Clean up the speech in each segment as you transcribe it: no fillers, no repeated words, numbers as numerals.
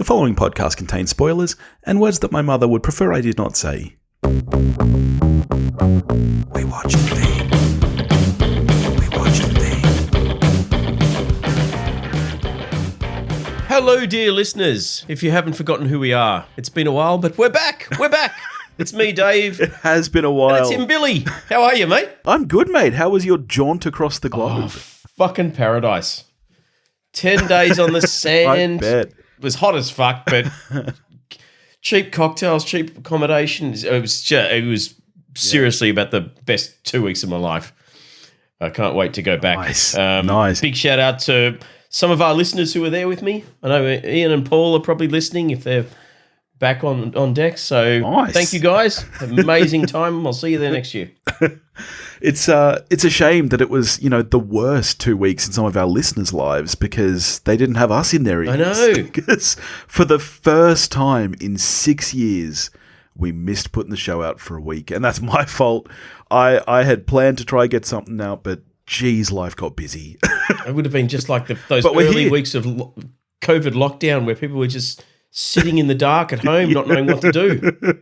The following podcast contains spoilers and words that my mother would prefer I did not say. We watch the thing. We watch the thing. Hello, dear listeners. If you haven't forgotten who we are, it's been a while, but we're back. We're back. It's me, Dave. It has been a while. And it's him, Billy. How are you, mate? I'm good, mate. How was your jaunt across the globe? Oh, fucking paradise. 10 days on the sand. I bet. It was hot as fuck, but cheap cocktails, cheap accommodations. It was seriously about the best 2 weeks of my life. I can't wait to go back. Nice. Big shout out to some of our listeners who were there with me. I know Ian and Paul are probably listening if they're back on deck. So Thank you guys. Amazing time. I'll see you there next year. It's a shame that it was, the worst 2 weeks in some of our listeners' lives because they didn't have us in their ears. I know. Because for the first time in 6 years, we missed putting the show out for a week. And that's my fault. I had planned to try get something out, but geez, life got busy. It would have been just like those early weeks of COVID lockdown where people were just sitting in the dark at home, not knowing what to do.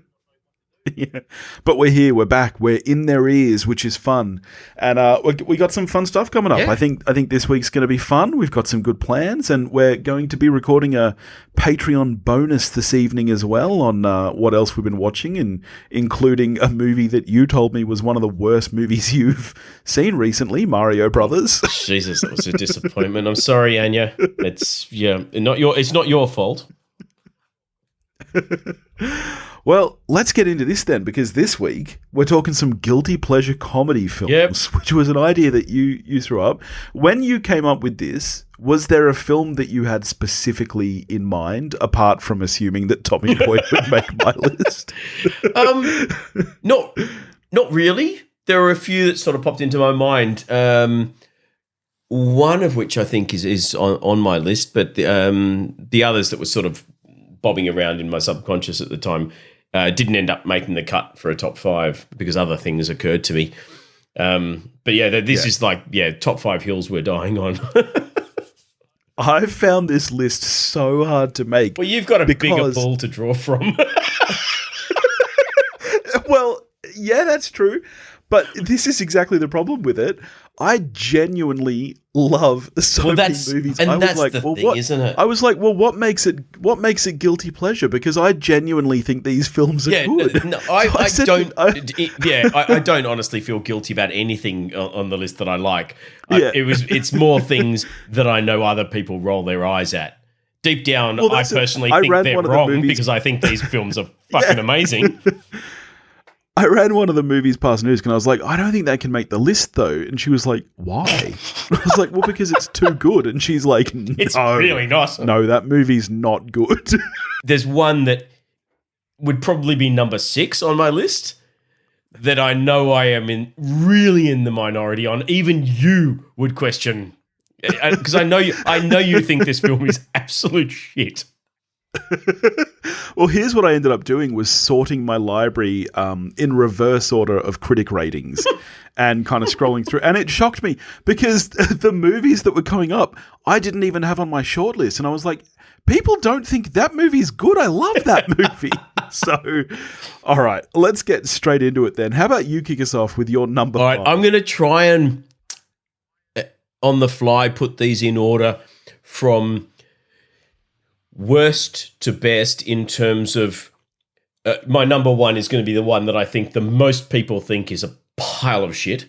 Yeah, but we're here. We're back. We're in their ears, which is fun, and we got some fun stuff coming up. Yeah. I think this week's going to be fun. We've got some good plans, and we're going to be recording a Patreon bonus this evening as well on what else we've been watching, and including a movie that you told me was one of the worst movies you've seen recently, Mario Brothers. Jesus, that was a disappointment. I'm sorry, Anya. It's not your fault. Well, let's get into this then, because this week we're talking some guilty pleasure comedy films, which was an idea that you threw up. When you came up with this, was there a film that you had specifically in mind, apart from assuming that Tommy Boy would make my list? Not really. There were a few that sort of popped into my mind. One of which I think is on my list, but the others that were sort of bobbing around in my subconscious at the time didn't end up making the cut for a top five because other things occurred to me. But this is like top five hills we're dying on. I've found this list so hard to make. Well, you've got a bigger pool to draw from. Well, yeah, that's true. But this is exactly the problem with it. I genuinely love so many movies. And that's the thing, isn't it? I was like, well, what makes it guilty pleasure? Because I genuinely think these films are good. I don't honestly feel guilty about anything on the list that I like. It's more things that I know other people roll their eyes at. Deep down, I personally think they're wrong because I think these films are fucking amazing. I ran one of the movies past Noosk and I was like, I don't think that can make the list though. And she was like, why? I was like, well, because it's too good. And she's like, no. It's really not. No, that movie's not good. There's one that would probably be number 6 on my list that I know I am really in the minority on. Even you would question, because I know you think this film is absolute shit. Well, here's what I ended up doing was sorting my library in reverse order of critic ratings and kind of scrolling through. And it shocked me because the movies that were coming up, I didn't even have on my shortlist. And I was like, people don't think that movie's good. I love that movie. So, all right, let's get straight into it then. How about you kick us off with your number 5? All right, I'm going to try and, on the fly, put these in order from worst to best in terms of my number 1 is going to be the one that I think the most people think is a pile of shit.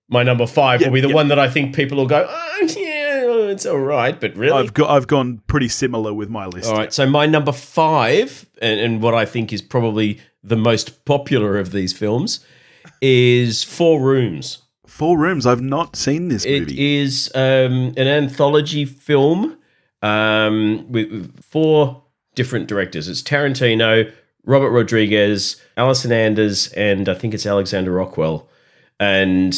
My number 5 will be the one that I think people will go, it's all right, but really? I've gone pretty similar with my list. All right, so my number 5, and what I think is probably the most popular of these films, is 4 Rooms. 4 Rooms. I've not seen this movie. It is an anthology film with 4 different directors. It's Tarantino, Robert Rodriguez, Alison Anders, and I think it's Alexander Rockwell. And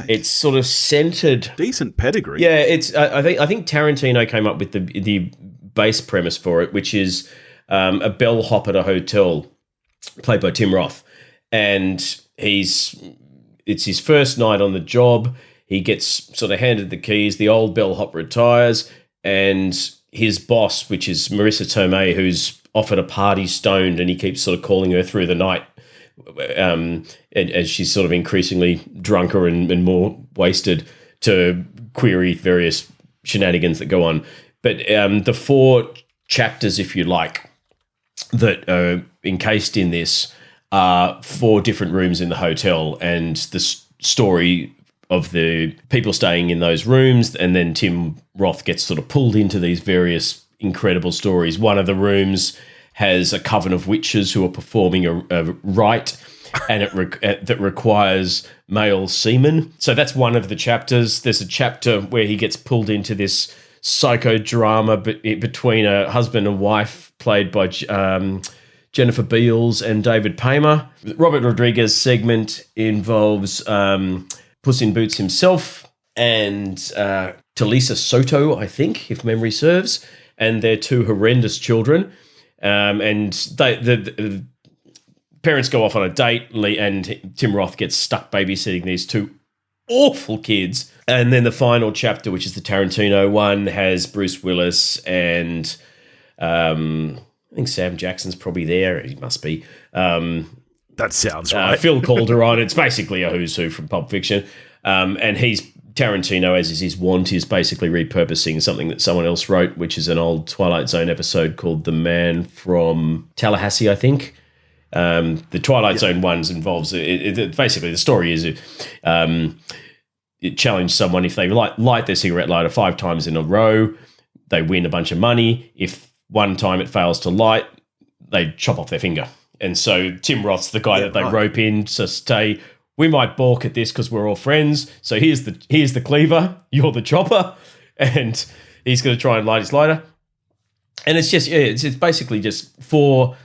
it's sort of centered, decent pedigree. Yeah, it's. I think Tarantino came up with the base premise for it, which is a bellhop at a hotel, played by Tim Roth, and it's his first night on the job. He gets sort of handed the keys. The old bellhop retires, and his boss, which is Marissa Tomei, who's off at a party stoned, and he keeps sort of calling her through the night as she's sort of increasingly drunker and more wasted to query various shenanigans that go on. But the 4 chapters, if you like, that are encased in this are 4 different rooms in the hotel, and the story of the people staying in those rooms, and then Tim Roth gets sort of pulled into these various incredible stories. One of the rooms has a coven of witches who are performing a rite, and that requires male semen. So that's one of the chapters. There's a chapter where he gets pulled into this psychodrama between a husband and wife played by Jennifer Beals and David Paymer. Robert Rodriguez's segment involves Puss in Boots himself and Talisa Soto, I think, if memory serves, and their 2 horrendous children. And the parents go off on a date, and Tim Roth gets stuck babysitting these 2 awful kids. And then the final chapter, which is the Tarantino one, has Bruce Willis and I think Sam Jackson's probably there. He must be. That sounds right. Phil Calderon. It's basically a who's who from Pulp Fiction. And Tarantino, as is his wont, is basically repurposing something that someone else wrote, which is an old Twilight Zone episode called The Man from Tallahassee, I think. The Twilight Zone ones involves basically the story is it challenged someone if they light their cigarette lighter 5 times in a row, they win a bunch of money. If one time it fails to light, they chop off their finger. And so Tim Roth's the guy that they rope in to say, we might balk at this because we're all friends. So here's the cleaver, you're the chopper, and he's going to try and light his lighter. And it's just it's basically just 4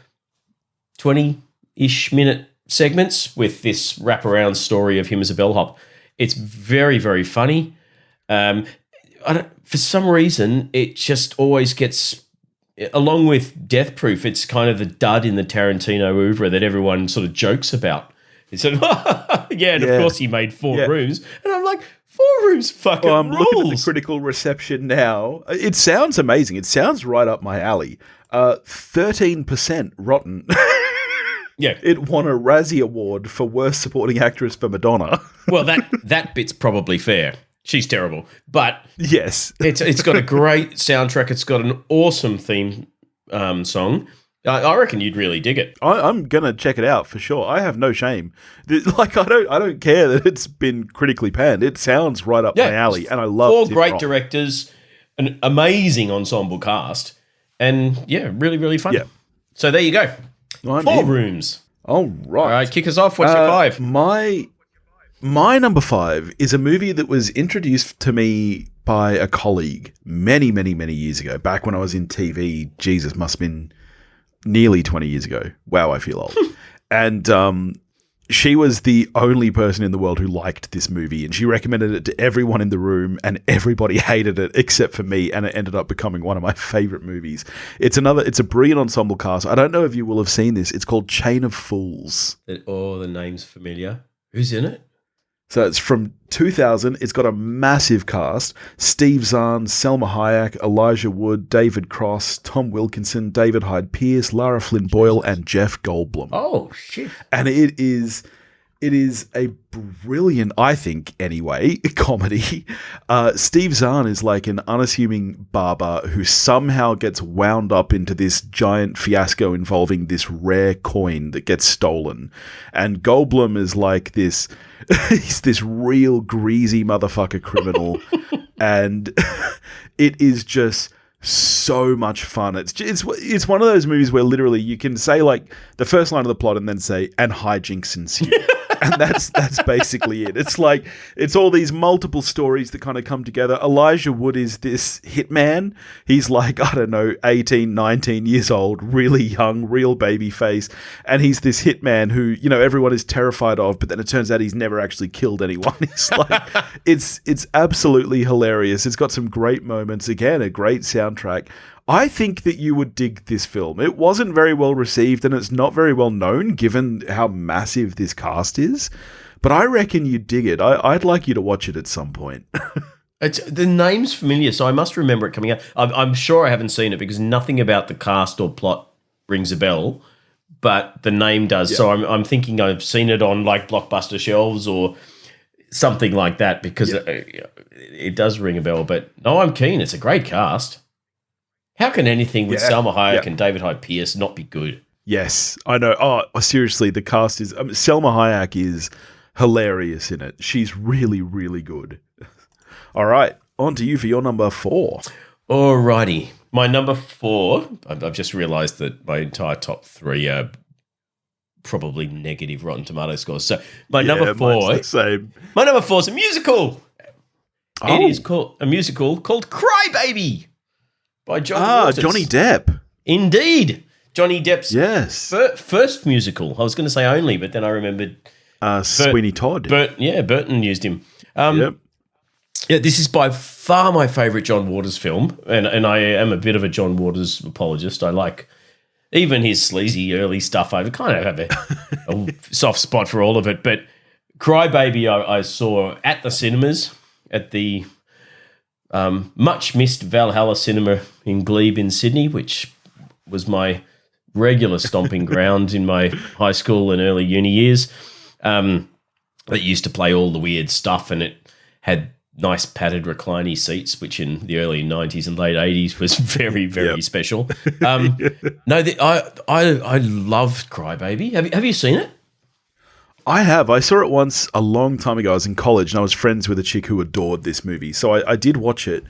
20-ish minute segments with this wraparound story of him as a bellhop. It's very, very funny. For some reason, it just always gets, along with Death Proof, it's kind of the dud in the Tarantino oeuvre that everyone sort of jokes about. He said, of course he made 4 rooms. And I'm like, 4 rooms fucking rules. I'm looking at the critical reception now. It sounds amazing. It sounds right up my alley. 13% rotten. Yeah. It won a Razzie Award for Worst Supporting Actress for Madonna. Well, that bit's probably fair. She's terrible. But yes, it's got a great soundtrack. It's got an awesome theme song. I reckon you'd really dig it. I'm gonna check it out for sure. I have no shame. I don't care that it's been critically panned. It sounds right up my alley, and I love 4 great directors, an amazing ensemble cast, and really, really fun. Yeah. So there you go. 4 rooms. All right. All right, kick us off. What's your 5? My number 5 is a movie that was introduced to me by a colleague many, many, many years ago, back when I was in TV. Jesus, must have been nearly 20 years ago. Wow, I feel old. And she was the only person in the world who liked this movie, and she recommended it to everyone in the room, and everybody hated it except for me, and it ended up becoming one of my favorite movies. It's a brilliant ensemble cast. I don't know if you will have seen this. It's called Chain of Fools. The name's familiar. Who's in it? So it's from 2000. It's got a massive cast. Steve Zahn, Selma Hayek, Elijah Wood, David Cross, Tom Wilkinson, David Hyde Pierce, Lara Flynn Boyle, and Jeff Goldblum. Oh, shit. And it is a brilliant, I think anyway, comedy. Steve Zahn is like an unassuming barber who somehow gets wound up into this giant fiasco involving this rare coin that gets stolen. And Goldblum is like this, he's this real greasy motherfucker criminal. And it is just so much fun. It's one of those movies where literally you can say like the first line of the plot and then say, and hijinks ensue. And that's basically it. It's like, it's all these multiple stories that kind of come together. Elijah Wood is this hitman. He's like, I don't know, 18, 19 years old, really young, real baby face. And he's this hitman who, everyone is terrified of, but then it turns out he's never actually killed anyone. It's like, it's absolutely hilarious. It's got some great moments. Again, a great soundtrack. I think that you would dig this film. It wasn't very well received and it's not very well known given how massive this cast is, but I reckon you'd dig it. I'd like you to watch it at some point. The name's familiar, so I must remember it coming out. I'm sure I haven't seen it because nothing about the cast or plot rings a bell, but the name does. Yeah. So I'm thinking I've seen it on like Blockbuster shelves or something like that because it does ring a bell. But no, I'm keen. It's a great cast. How can anything with Salma Hayek and David Hyde Pierce not be good? Yes, I know. Oh, seriously, the cast is... Salma Hayek is hilarious in it. She's really, really good. All right, on to you for your number 4. Alrighty. My number 4, I've just realised that my entire top 3 are probably negative Rotten Tomato scores. So my number 4... the same. My number 4 is a musical. Oh. It is called a musical called Cry Baby by John Waters. Johnny Depp. Indeed. Johnny Depp's first musical. I was going to say only, but then I remembered... Sweeney Todd. Burton used him. Yeah, this is by far my favourite John Waters film, and I am a bit of a John Waters apologist. I like even his sleazy early stuff. I kind of have a soft spot for all of it. But Cry Baby I saw at the cinemas, at the much-missed Valhalla Cinema in Glebe in Sydney, which was my regular stomping ground in my high school and early uni years. That used to play all the weird stuff, and it had nice padded reclining seats, which in the early 90s and late 80s was very, very special. I loved Cry Baby. Have you seen it? I have. I saw it once a long time ago. I was in college and I was friends with a chick who adored this movie. So I did watch it,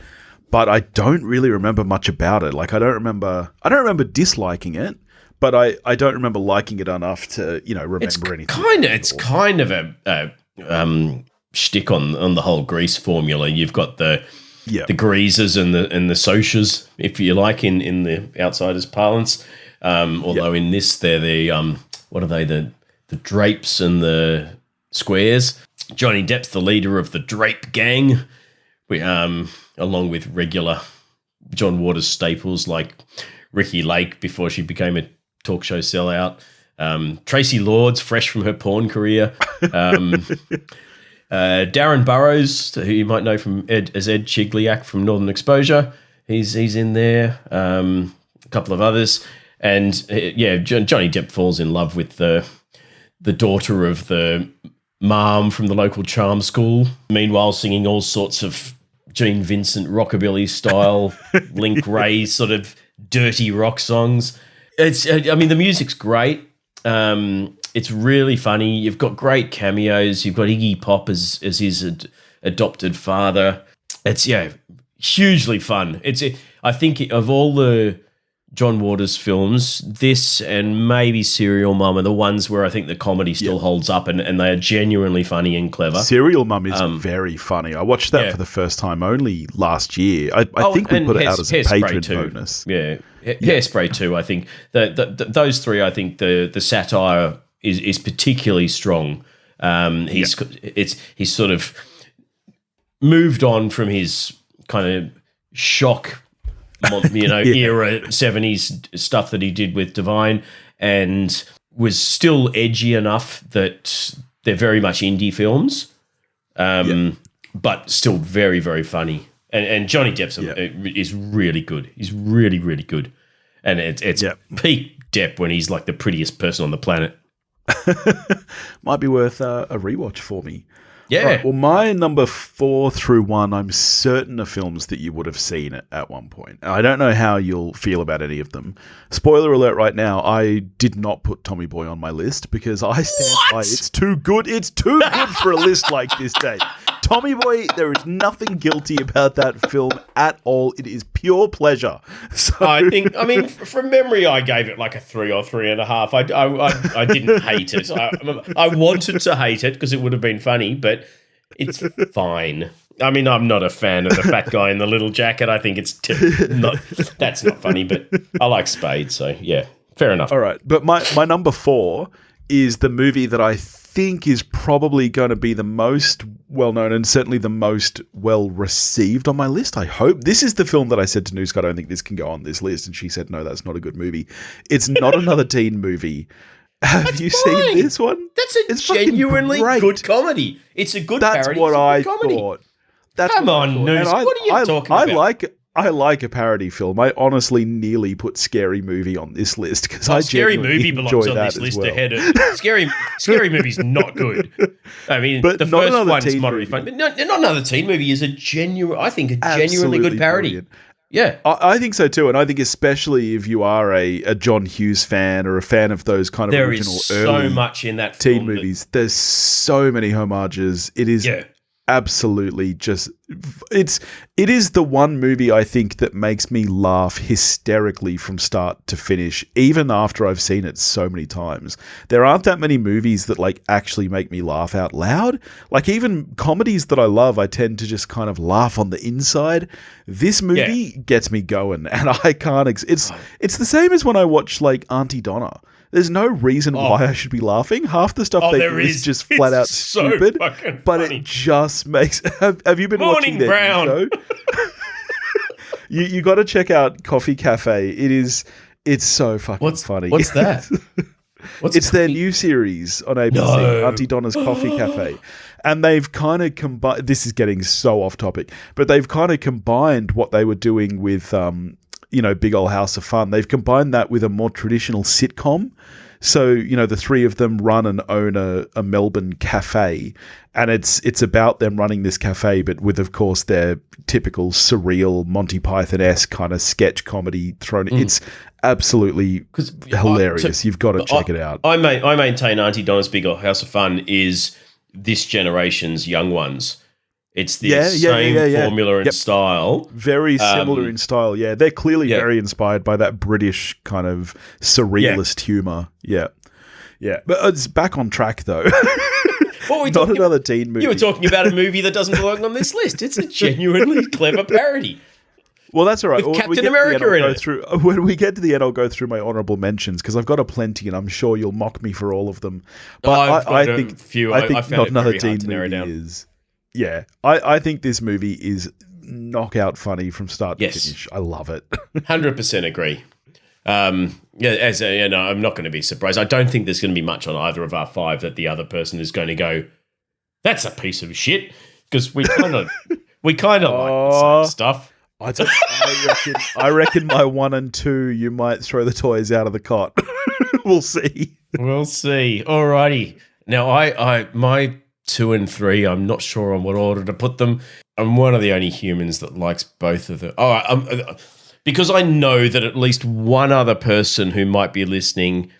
but I don't really remember much about it. Like I don't remember disliking it, but I don't remember liking it enough to, remember anything. It's kind of a shtick on the whole Grease formula. You've got the greasers and the socias, if you like, in the outsiders' parlance. Although in this, they're the what are they? The drapes and the squares. Johnny Depp's the leader of the Drape Gang, along with regular John Waters staples like Ricki Lake before she became a talk show sellout. Tracy Lords, fresh from her porn career. Darren Burrows, who you might know as Ed Chigliak from Northern Exposure. He's in there. A couple of others. And, Johnny Depp falls in love with the daughter of the mom from the local charm school. Meanwhile, singing all sorts of Gene Vincent rockabilly style, Link Ray sort of dirty rock songs. The music's great. It's really funny. You've got great cameos. You've got Iggy Pop as his adopted father. It's hugely fun. I think of all the John Waters films, this and maybe Serial Mum are the ones where I think the comedy still holds up and they are genuinely funny and clever. Serial Mum is very funny. I watched that for the first time only last year. I think we put it out as a patron bonus. Yeah. Hairspray too, I think. Those three, I think the satire is particularly strong. He's sort of moved on from his kind of shock era 70s stuff that he did with Divine, and was still edgy enough that they're very much indie films, but still very, very funny. And Johnny Depp is really good. He's really, really good. And it's peak Depp when he's like the prettiest person on the planet. Might be worth a rewatch for me. Yeah. Right, well, my number 4 through 1, I'm certain are films that you would have seen at one point. I don't know how you'll feel about any of them. Spoiler alert right now, I did not put Tommy Boy on my list because I stand by it's too good. It's too good for a list like this, Dave. Tommy Boy, there is nothing guilty about that film at all. It is pure pleasure. So from memory, I gave it like a 3 or 3.5. I didn't hate it. I wanted to hate it because it would have been funny, but it's fine. I mean, I'm not a fan of the fat guy in the little jacket. I think that's not funny, but I like Spade, so yeah, fair enough. All right, but my number 4 is the movie that I think is probably going to be the most well-known and certainly the most well-received on my list, I hope. This is the film that I said to Nooska, I don't think this can go on this list, and she said, no, that's not a good movie. It's not another teen movie. Have you seen this one? It's genuinely good comedy. It's a good parody. That's what I thought. That's Come what I on, thought. Noose. And What are you talking about? I like a parody film. I honestly nearly put Scary Movie on this list because I Scary genuinely Movie enjoy belongs on that this as list well. ahead of Scary Movie's not good. I mean, But the not first another one's teen moderately movie. funny, but not another teen movie is a genuinely Absolutely good parody. brilliant. Yeah. I think so too, and I think especially if you are a John Hughes fan or a fan of those kind of There original is early so much in that teen film that- movies, there's so many homages. It is absolutely just it is the one movie I think that makes me laugh hysterically from start to finish, even after I've seen it so many times. There aren't that many movies that like actually make me laugh out loud. Like even comedies that I love, I tend to just kind of laugh on the inside. This movie gets me going, and I can't. It's the same as when I watch like Auntie Donna. There's no reason why I should be laughing. Half the stuff they do is just flat out stupid, but it just makes. Have you been watching that show? You got to check out Coffee Cafe. It's so fucking funny. What's that? It's their new series on ABC, Auntie Donna's Coffee Cafe. And they've kind of combined, this is getting so off topic, but they've kind of combined what they were doing with, Big Ol' House of Fun. They've combined that with a more traditional sitcom. So, the three of them run and own a Melbourne cafe, and it's about them running this cafe, but with, of course, their typical surreal Monty Python-esque kind of sketch comedy thrown. It's absolutely hilarious. You've got to check it out. I maintain Auntie Donna's Big Ol' House of Fun is this generation's young ones. It's the same formula and style. Very similar in style, yeah. They're clearly very inspired by that British kind of surrealist humour. Yeah. Yeah. But it's back on track, though. Not another teen movie. You were talking about a movie that doesn't belong on this list. It's a genuinely clever parody. Well, that's all right. With Captain America in it. When we get to the end, I'll go through my honourable mentions because I've got a plenty, and I'm sure you'll mock me for all of them. But I think not another teen movie is. Yeah, I think this movie is knockout funny from start to finish. I love it. 100% agree. I'm not going to be surprised. I don't think there's going to be much on either of our five that the other person is going to go, that's a piece of shit, because we kind of like the same stuff. I reckon my 1 and 2, you might throw the toys out of the cot. We'll see. We'll see. Alrighty. Now, my 2 and 3, I'm not sure on what order to put them. I'm one of the only humans that likes both of them. Because I know that at least one other person who might be listening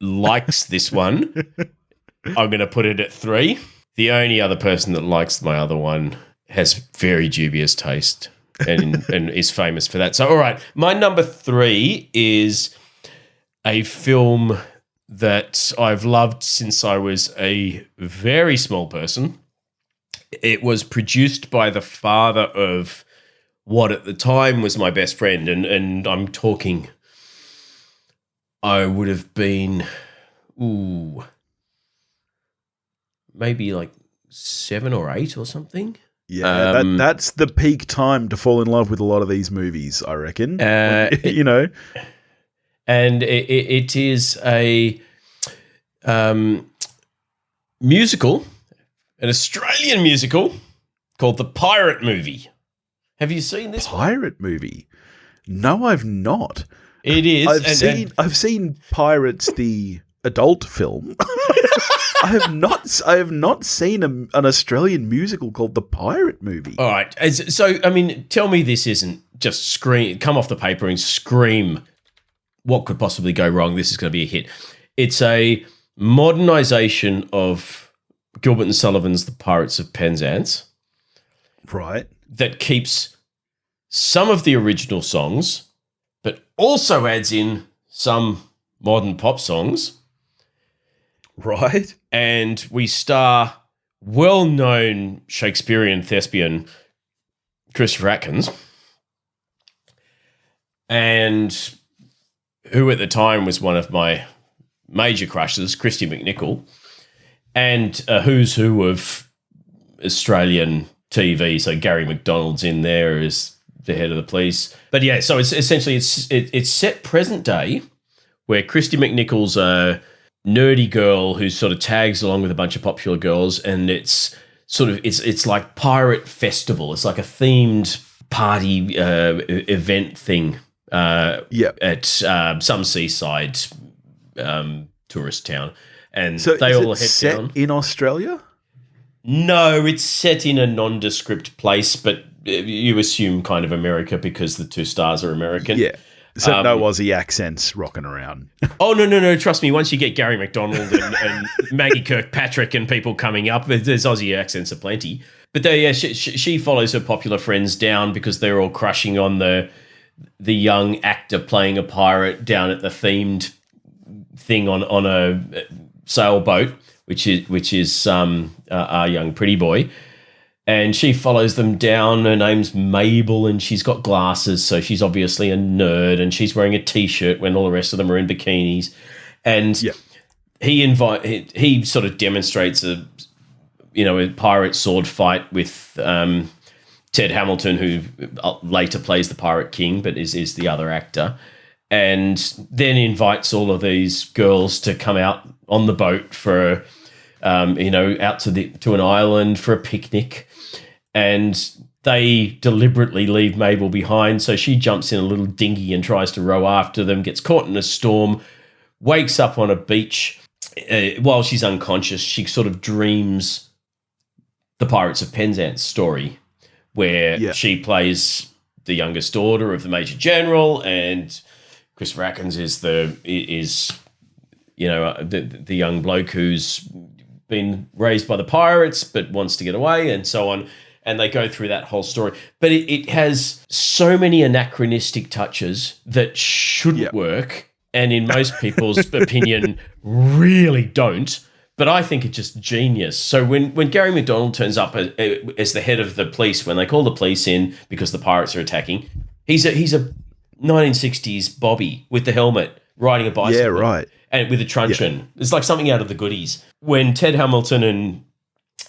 likes this one, I'm going to put it at 3. The only other person that likes my other one has very dubious taste and is famous for that. So, all right, my number 3 is a film that I've loved since I was a very small person. It was produced by the father of what at the time was my best friend, and I'm talking, I would have been, maybe like 7 or 8 or something. Yeah, that's the peak time to fall in love with a lot of these movies, I reckon. And it is a musical, an Australian musical called The Pirate Movie. Have you seen this Pirate Movie? No, I've not. It is. I've seen Pirates, the adult film. I have not seen an Australian musical called The Pirate Movie. All right. So, I mean, tell me this isn't just come off the paper and scream what could possibly go wrong. This is going to be a hit. It's a modernization of Gilbert and Sullivan's The Pirates of Penzance. Right. That keeps some of the original songs, but also adds in some modern pop songs. Right. And we star well-known Shakespearean thespian Christopher Atkins, and who at the time was one of my major crushes, Christy McNichol, and a who's who of Australian TV. So Gary McDonald's in there as the head of the police. But yeah, so it's essentially it's set present day, where Christy McNichol's a nerdy girl who sort of tags along with a bunch of popular girls, and it's sort of it's like pirate festival. It's like a themed party event thing at some seaside tourist town, and So they is all it head set down. in Australia? No, it's set in a nondescript place, but you assume kind of America because the two stars are American. Yeah. So no Aussie accents rocking around. Oh, no. Trust me, once you get Gary McDonald and Maggie Kirkpatrick and people coming up, there's Aussie accents aplenty. But she follows her popular friends down because they're all crushing on the young actor playing a pirate down at the themed thing on a sailboat, which is our young pretty boy. And she follows them down. Her name's Mabel, and she's got glasses, so she's obviously a nerd, and she's wearing a T-shirt when all the rest of them are in bikinis. And he sort of demonstrates a pirate sword fight with Ted Hamilton, who later plays the Pirate King, but is the other actor, and then invites all of these girls to come out on the boat for out to an island for a picnic. And they deliberately leave Mabel behind, so she jumps in a little dinghy and tries to row after them, gets caught in a storm, wakes up on a beach. While she's unconscious, she sort of dreams the Pirates of Penzance story, where she plays the youngest daughter of the Major General, and Christopher Atkins is the young bloke who's been raised by the pirates but wants to get away, and so on. And they go through that whole story. But it has so many anachronistic touches that shouldn't work, and in most people's opinion, really don't. But I think it's just genius. So when Gary McDonald turns up as the head of the police, when they call the police in because the pirates are attacking, he's a 1960s Bobby with the helmet riding a bicycle. Yeah, right. And with a truncheon. Yeah. It's like something out of the Goodies. When Ted Hamilton and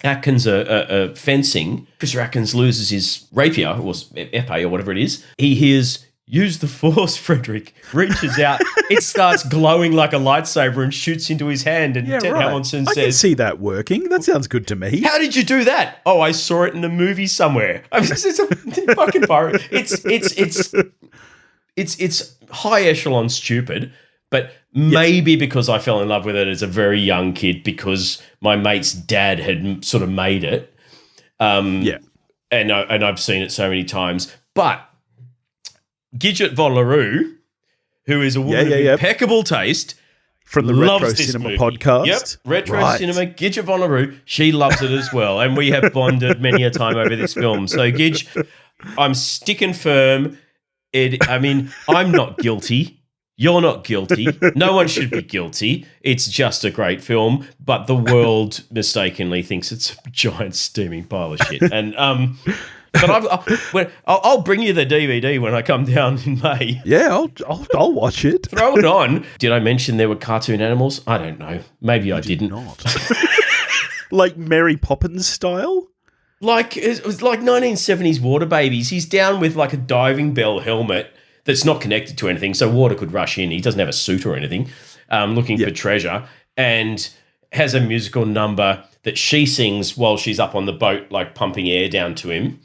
Atkins are fencing, Christopher Atkins loses his rapier, or epee, or whatever it is. He hears, "Use the force, Frederick," reaches out. It starts glowing like a lightsaber and shoots into his hand. And Ted Hamilton says, I can see that working. That sounds good to me. "How did you do that?" "Oh, I saw it in a movie somewhere." I mean, it's a fucking pirate. It's high echelon stupid. But maybe because I fell in love with it as a very young kid, because my mate's dad had sort of made it. And I've seen it so many times. But Gidget von LaRue, who is a woman of impeccable taste, from the Retro Cinema podcast. Yep, Retro Cinema, Gidget von LaRue, she loves it as well. And we have bonded many a time over this film. So, Gidge, I'm sticking firm. I'm not guilty. You're not guilty. No one should be guilty. It's just a great film, but the world mistakenly thinks it's a giant steaming pile of shit. And but I'll bring you the DVD when I come down in May. Yeah, I'll watch it. Throw it on. Did I mention there were cartoon animals? I don't know. Maybe I didn't. Not. Like Mary Poppins style? Like it was like 1970s water babies. He's down with like a diving bell helmet that's not connected to anything, so water could rush in. He doesn't have a suit or anything, looking for treasure, and has a musical number that she sings while she's up on the boat, like pumping air down to him.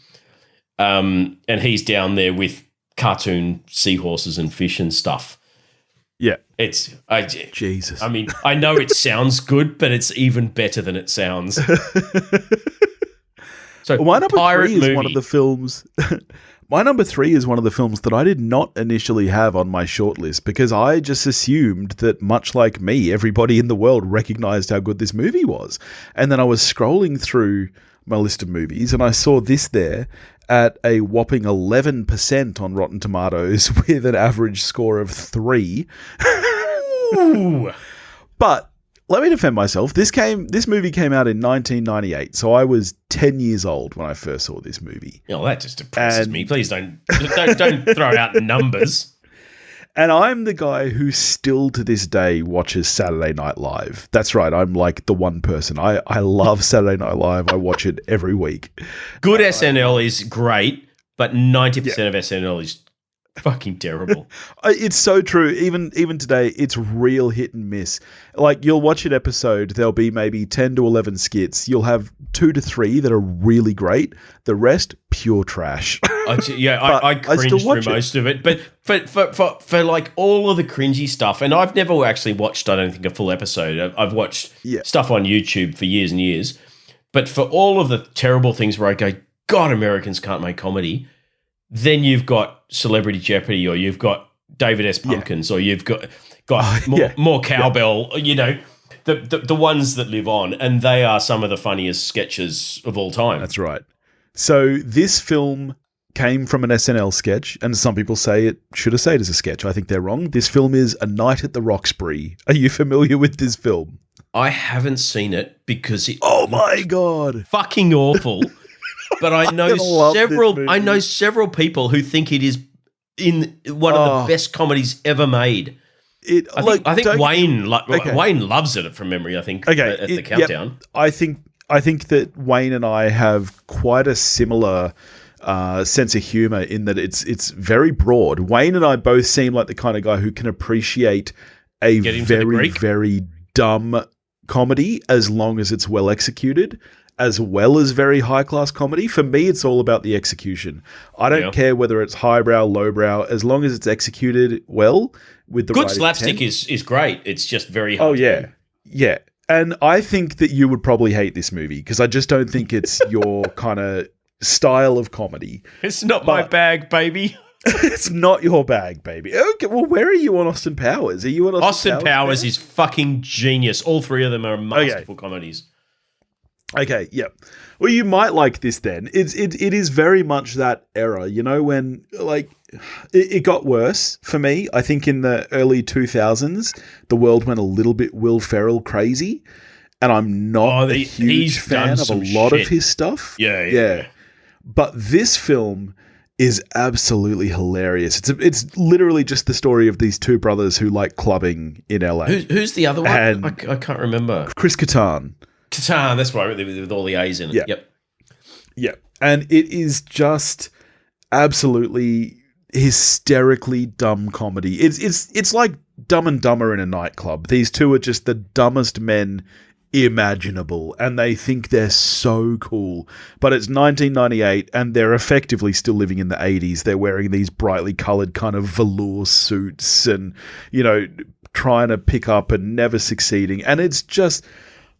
And he's down there with cartoon seahorses and fish and stuff. Yeah. Jesus. I mean, I know it sounds good, but it's even better than it sounds. So my number three is one of the films... My number 3 is one of the films that I did not initially have on my shortlist because I just assumed that, much like me, everybody in the world recognized how good this movie was. And then I was scrolling through my list of movies and I saw this there at a whopping 11% on Rotten Tomatoes with an average score of 3. Ooh. But let me defend myself. This movie came out in 1998, so I was 10 years old when I first saw this movie. Oh, that just depresses me. Please don't throw out numbers. And I'm the guy who still to this day watches Saturday Night Live. That's right. I'm like the one person. I love Saturday Night Live. I watch it every week. Good SNL is great, but 90% of SNL is Fucking terrible. It's so true. Even today, it's real hit and miss. Like, you'll watch an episode, there'll be maybe 10 to 11 skits. You'll have 2 to 3 that are really great. The rest, pure trash. I cringed through most of it. But for like all of the cringy stuff, and I've never actually watched, I don't think, a full episode. I've watched stuff on YouTube for years and years. But for all of the terrible things where I go, God, Americans can't make comedy, then you've got Celebrity Jeopardy, or you've got David S. Pumpkins, or you've got more cowbell, you know, the ones that live on, and they are some of the funniest sketches of all time. That's right. So this film came from an SNL sketch, and some people say it should have stayed as a sketch. I think they're wrong. This film is A Night at the Roxbury. Are you familiar with this film? I haven't seen it because it oh my God, fucking awful. But I know several people who think it is in one of the best comedies ever made. I think Wayne loves it from memory. I think at the countdown. Yep. I think that Wayne and I have quite a similar sense of humor in that it's very broad. Wayne and I both seem like the kind of guy who can appreciate a very, very dumb comedy as long as it's well executed, as well as very high-class comedy. For me, it's all about the execution. I don't care whether it's highbrow, lowbrow, as long as it's executed well with the good right slapstick intent. is great. It's just very hard. Oh, yeah. Yeah. And I think that you would probably hate this movie because I just don't think it's your kind of style of comedy. It's not my bag, baby. It's not your bag, baby. Okay, well, where are you on Austin Powers? Are you on Austin Powers? Is fucking genius. All three of them are masterful comedies. Okay, yeah. Well, you might like this then. It is very much that era, you know, when like it got worse for me. I think in the early 2000s, the world went a little bit Will Ferrell crazy, and I'm not a huge fan of a lot of his stuff. Yeah. But this film is absolutely hilarious. It's literally just the story of these two brothers who like clubbing in LA. Who's the other one? And I can't remember. Chris Kattan. Kattan, that's right, with all the A's in it. Yep. And it is just absolutely hysterically dumb comedy. It's like Dumb and Dumber in a nightclub. These two are just the dumbest men imaginable, and they think they're so cool. But it's 1998, and they're effectively still living in the 80s. They're wearing these brightly colored kind of velour suits and, you know, trying to pick up and never succeeding. And it's just...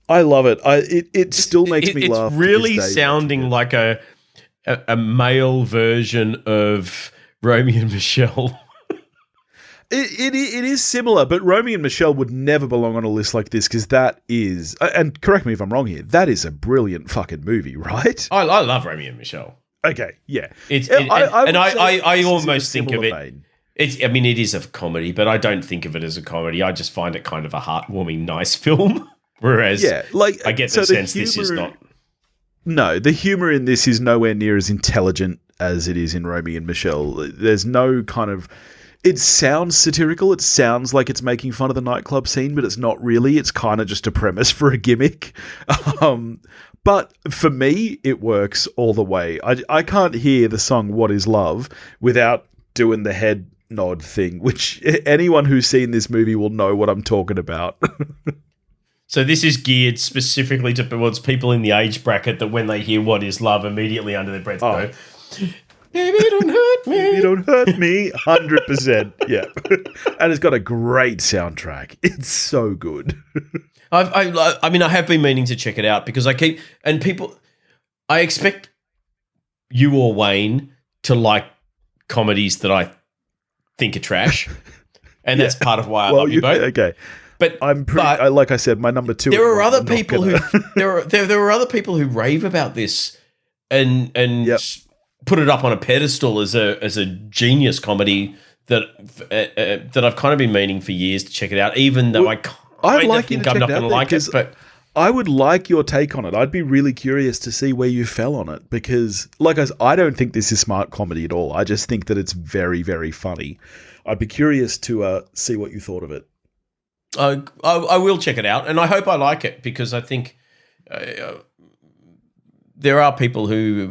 I love it. It still makes me laugh. It's really sounding like a male version of Romeo and Michelle. It is similar, but Romeo and Michelle would never belong on a list like this because that is, and correct me if I'm wrong here, that is a brilliant fucking movie, right? I love Romeo and Michelle. Okay, yeah. I almost think of it. It is a comedy, but I don't think of it as a comedy. I just find it kind of a heartwarming, nice film. Whereas, I get the sense this is not. No, the humor in this is nowhere near as intelligent as it is in Romeo and Michelle. There's no kind of... It sounds satirical. It sounds like it's making fun of the nightclub scene, but it's not really. It's kind of just a premise for a gimmick. But for me, it works all the way. I can't hear the song What Is Love without doing the head nod thing, which anyone who's seen this movie will know what I'm talking about. So this is geared specifically towards people in the age bracket that when they hear What Is Love, immediately under their breath go, baby, don't hurt me. Baby, don't hurt me. 100%. Yeah. And it's got a great soundtrack. It's so good. I mean, I have been meaning to check it out because I expect you or Wayne to like comedies that I think are trash. And that's part of why I love you both. Okay. But like I said, my number two. There are other people there are other people who rave about this and put it up on a pedestal as a genius comedy that I've kind of been meaning for years to check it out. Even though I'm not going to like it, but I would like your take on it. I'd be really curious to see where you fell on it because, like I don't think this is smart comedy at all. I just think that it's very, very funny. I'd be curious to see what you thought of it. I will check it out, and I hope I like it because I think there are people who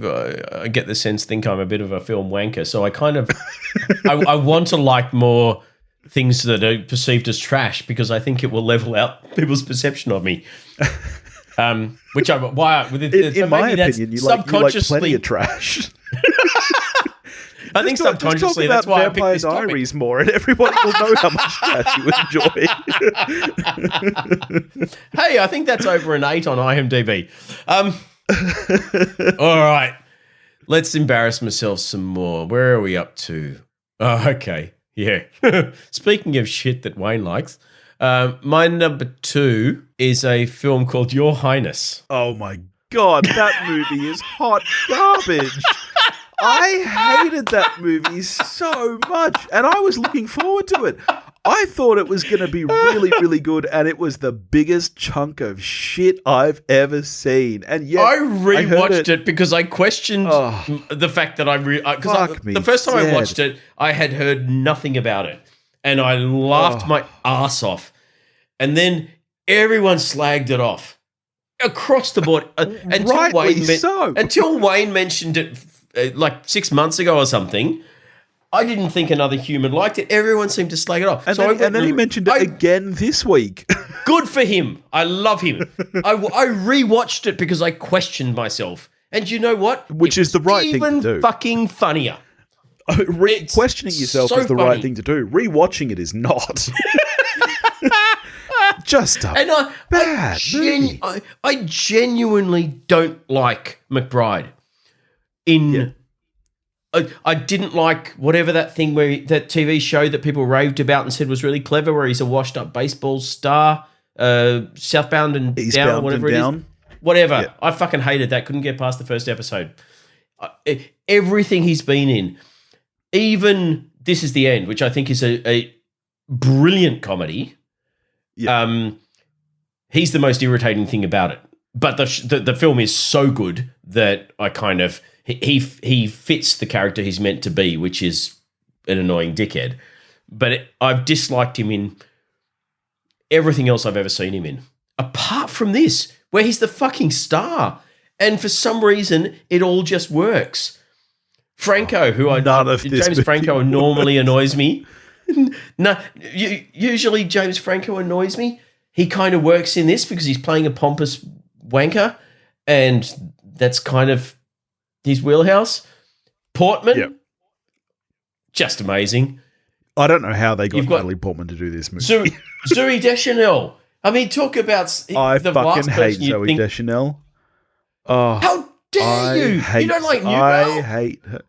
I get the sense think I'm a bit of a film wanker. So I kind of I want to like more things that are perceived as trash because I think it will level out people's perception of me. Which in my opinion, you like plenty of trash. I think subconsciously that's why I picked this topic. Diaries more, and everybody will know how much trash you enjoy. Hey, I think that's over an 8 on IMDb. All right, let's embarrass myself some more. Where are we up to? Oh, okay, yeah. Speaking of shit that Wayne likes, my number 2 is a film called Your Highness. Oh my God, that movie is hot garbage. I hated that movie so much, and I was looking forward to it. I thought it was going to be really, really good, and it was the biggest chunk of shit I've ever seen. And yet, I rewatched it because I questioned the fact that the first time I watched it, I had heard nothing about it, and I laughed my ass off. And then everyone slagged it off across the board until Wayne mentioned it like 6 months ago or something. I didn't think another human liked it. Everyone seemed to slag it off. And then he mentioned it again this week. Good for him. I love him. I rewatched it because I questioned myself. And you know what? Which is the right thing to do. Even fucking funnier. Questioning yourself is the right thing to do. Rewatching it is not. Just a bad movie. I genuinely don't like McBride. I didn't like whatever that thing that TV show that people raved about and said was really clever, where he's a washed-up baseball star, Southbound and Eastbound Down, whatever and it Down. is. Whatever. Yeah. I fucking hated that. Couldn't get past the first episode. Everything he's been in, even This Is the End, which I think is a brilliant comedy. Yeah. He's the most irritating thing about it. But the film is so good that I kind of he fits the character he's meant to be, which is an annoying dickhead. But I've disliked him in everything else I've ever seen him in, apart from this, where he's the fucking star, and for some reason it all just works. Franco, James Franco normally annoys me. No, usually James Franco annoys me. He kind of works in this because he's playing a pompous wanker, and that's kind of his wheelhouse. Portman, just amazing. I don't know how they got Natalie Portman to do this movie. Zooey Deschanel. I mean, talk about I fucking hate Zooey Deschanel. Oh, how dare you? You don't like New Girl? I hate her.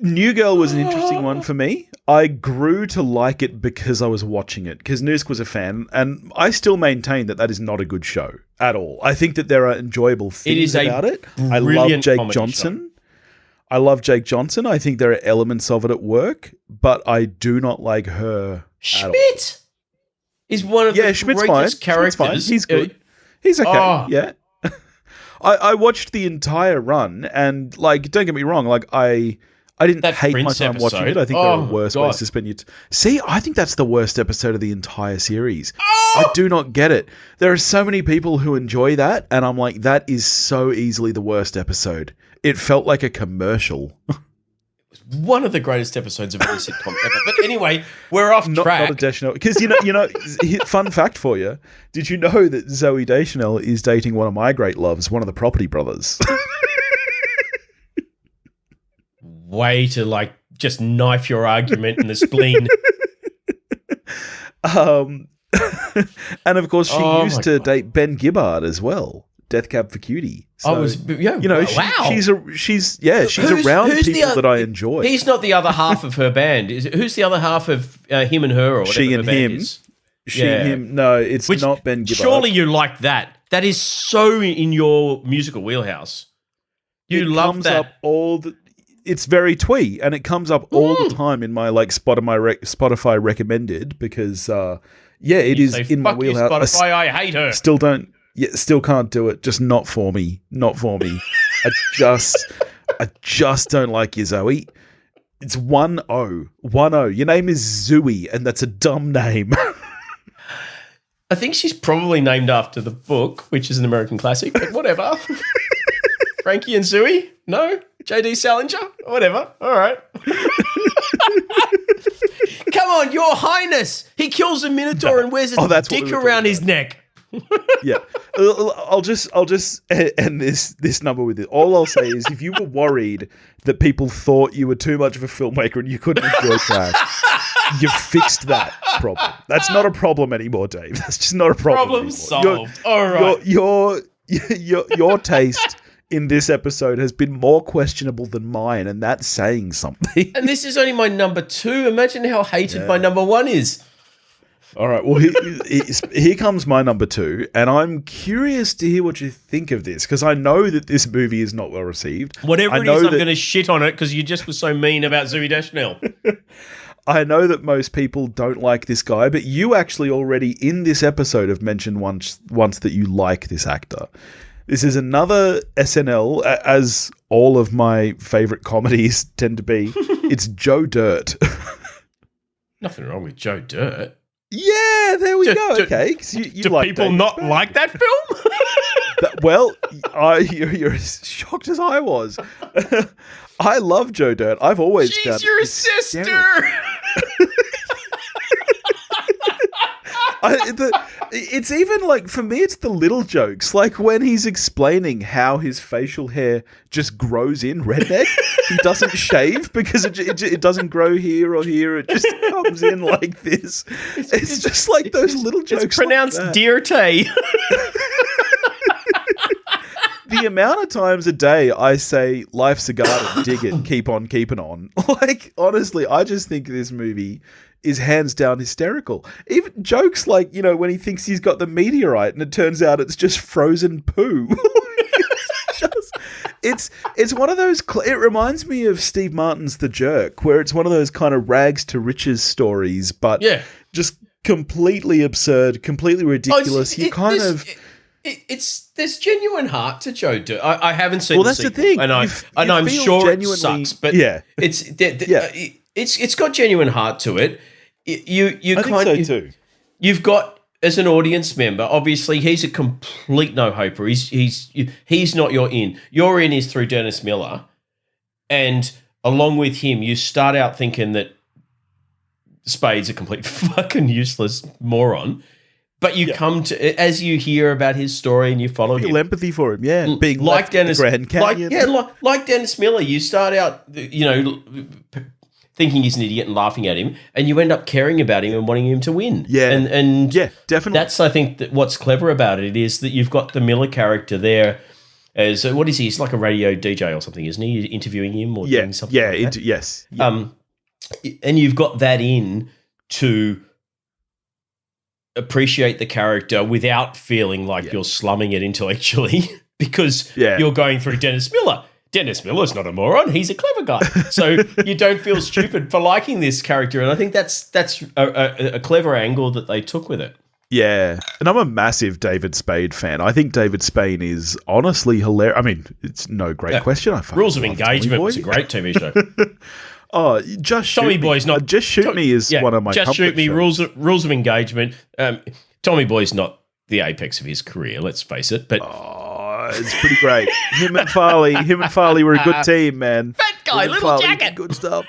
New Girl was an interesting one for me. I grew to like it because I was watching it, because Noosk was a fan, and I still maintain that is not a good show at all. I think that there are enjoyable things about it. I love Jake Johnson. I think there are elements of it at work, but I do not like her at all. Schmidt is one of the greatest characters. Fine. He's good. He's okay. Yeah. I watched the entire run, and don't get me wrong, I didn't hate my time watching it. I think there are worse ways to spend your See, I think that's the worst episode of the entire series. I do not get it. There are so many people who enjoy that, and I'm like, that is so easily the worst episode. It felt like a commercial. One of the greatest episodes of any sitcom ever. But anyway, we're off track. Not a Deschanel. Because, fun fact for you, did you know that Zooey Deschanel is dating one of my great loves, one of the Property Brothers? Way to just knife your argument in the spleen. And of course she used to date Ben Gibbard as well. Death Cab for Cutie. So, she's around people that I enjoy. He's not the other half of her band. Who's the other half of him and her, or whatever she and her band him? Is? She and him. No, it's not Ben Gibbard. Surely you like that. That is so in your musical wheelhouse. You love that. It's very twee, and it comes up all the time in my Spotify recommended because it is in my wheelhouse. Spotify, I hate her. Still can't do it. Just not for me. Not for me. I just don't like you, Zoe. It's 1-0. 1-0. Your name is Zooey, and that's a dumb name. I think she's probably named after the book, which is an American classic, but whatever. Frankie and Zooey? No? JD Salinger? Whatever. All right. Come on, Your Highness. He kills a Minotaur and wears a dick around his neck. Yeah. I'll just end this number with it. All I'll say is if you were worried that people thought you were too much of a filmmaker and you couldn't enjoy trash, you've fixed that problem. That's not a problem anymore, Dave. That's just not a problem. Problem solved. All right. Your taste in this episode has been more questionable than mine, and that's saying something. And this is only my number 2. Imagine how hated my number 1 is. All right, well, here comes my number 2, and I'm curious to hear what you think of this, because I know that this movie is not well received. Whatever it is, I'm going to shit on it, because you just were so mean about Zooey Deschanel. I know that most people don't like this guy, but you actually already in this episode have mentioned once that you like this actor. This is another SNL, as all of my favourite comedies tend to be. It's Joe Dirt. Nothing wrong with Joe Dirt. Yeah, there we go. Okay, you do like people David not Spade. like that film? Well, you're as shocked as I was. I love Joe Dirt. I've always found She's your sister. It's even like, for me, it's the little jokes. Like when he's explaining how his facial hair just grows in redneck. He doesn't shave because it doesn't grow here or here. It just comes in like this. It's just like those little jokes. It's pronounced like Dirte. The amount of times a day I say, life's a garden, dig it, keep on keeping on. Like, honestly, I just think this movie is hands down hysterical. Even jokes like, when he thinks he's got the meteorite and it turns out it's just frozen poo. It's one of those, it reminds me of Steve Martin's The Jerk, where it's one of those kind of rags to riches stories, but just completely absurd, completely ridiculous. There's genuine heart to Joe Dirt. I haven't seen. Well, that's the thing, and I'm sure it sucks, but it's got genuine heart to it. I think so too. You've got, as an audience member, obviously he's a complete no-hoper. He's not your in. Your in is through Dennis Miller, and along with him, you start out thinking that Spade's a complete fucking useless moron. But you come to, as you hear about his story and you follow feel him, empathy for him, being like Dennis, Grand Canyon. like Dennis Miller. You start out, thinking he's an idiot and laughing at him, and you end up caring about him and wanting him to win. Yeah, and definitely. That's, I think, that what's clever about it is that you've got the Miller character there as what is he? He's like a radio DJ or something, isn't he? You're interviewing him or doing something. Like that. Yes. And you've got that in to appreciate the character without feeling like you're slumming it intellectually because you're going through Dennis Miller. Dennis Miller's not a moron. He's a clever guy. So you don't feel stupid for liking this character. And I think that's a clever angle that they took with it. Yeah. And I'm a massive David Spade fan. I think David Spade is honestly hilarious. I mean, it's no great question. Rules of Engagement was a great TV show. Oh, Just Shoot Tommy Boy's Me. not. Just Shoot Me is one of my Just Shoot Me. shows. Rules of Engagement. Tommy Boy's not the apex of his career. Let's face it. But it's pretty great. Him and Farley were a good team, man. Fat guy, little jacket, good stuff.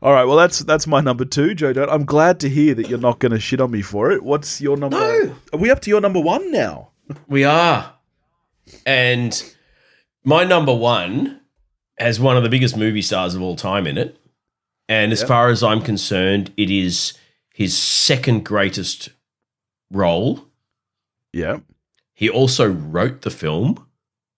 All right, well that's my number 2, Joe Dirt. I'm glad to hear that you're not going to shit on me for it. What's your number? No. Are we up to your number 1 now? We are, and my number 1 has one of the biggest movie stars of all time in it. And as far as I'm concerned, it is his second greatest role. Yeah. He also wrote the film,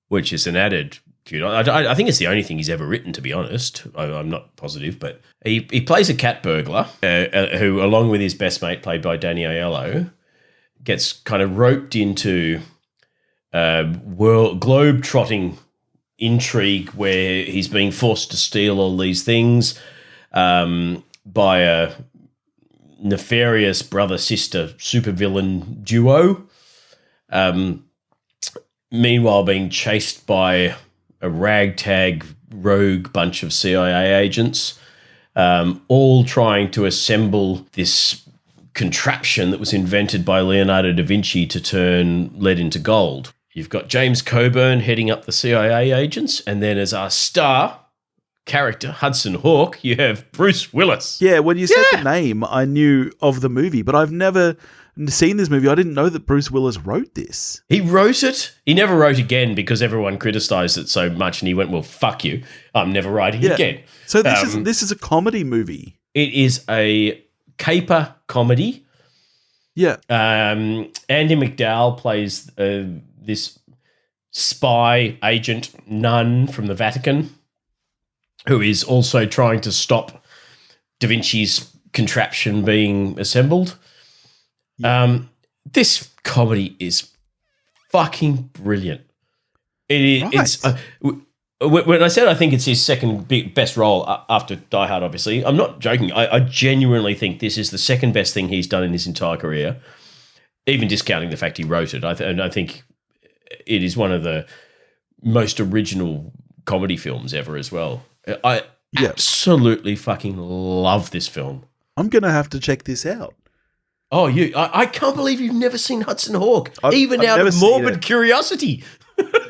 which is an added kudos. I think it's the only thing he's ever written, to be honest. I'm not positive, but he plays a cat burglar who, along with his best mate, played by Danny Aiello, gets kind of roped into globe-trotting intrigue where he's being forced to steal all these things by a nefarious brother-sister supervillain duo. Meanwhile, being chased by a ragtag rogue bunch of CIA agents, all trying to assemble this contraption that was invented by Leonardo da Vinci to turn lead into gold. you've got James Coburn heading up the CIA agents, and then as our star character, Hudson Hawk, you have Bruce Willis. Yeah, when you said the name, I knew of the movie, but I've never seen this movie. I didn't know that Bruce Willis wrote this. He wrote it. He never wrote again because everyone criticised it so much, and he went, "Well, fuck you. I'm never writing again." So this is a comedy movie. It is a caper comedy. Yeah. Andy McDowell plays this spy agent nun from the Vatican who is also trying to stop Da Vinci's contraption being assembled. This comedy is fucking brilliant. It's when I said I think it's his second best role after Die Hard, obviously, I'm not joking. I genuinely think this is the second best thing he's done in his entire career, even discounting the fact he wrote it. And I think it is one of the most original comedy films ever as well. I absolutely fucking love this film. I'm going to have to check this out. Oh, I can't believe you've never seen Hudson Hawk, out of morbid curiosity.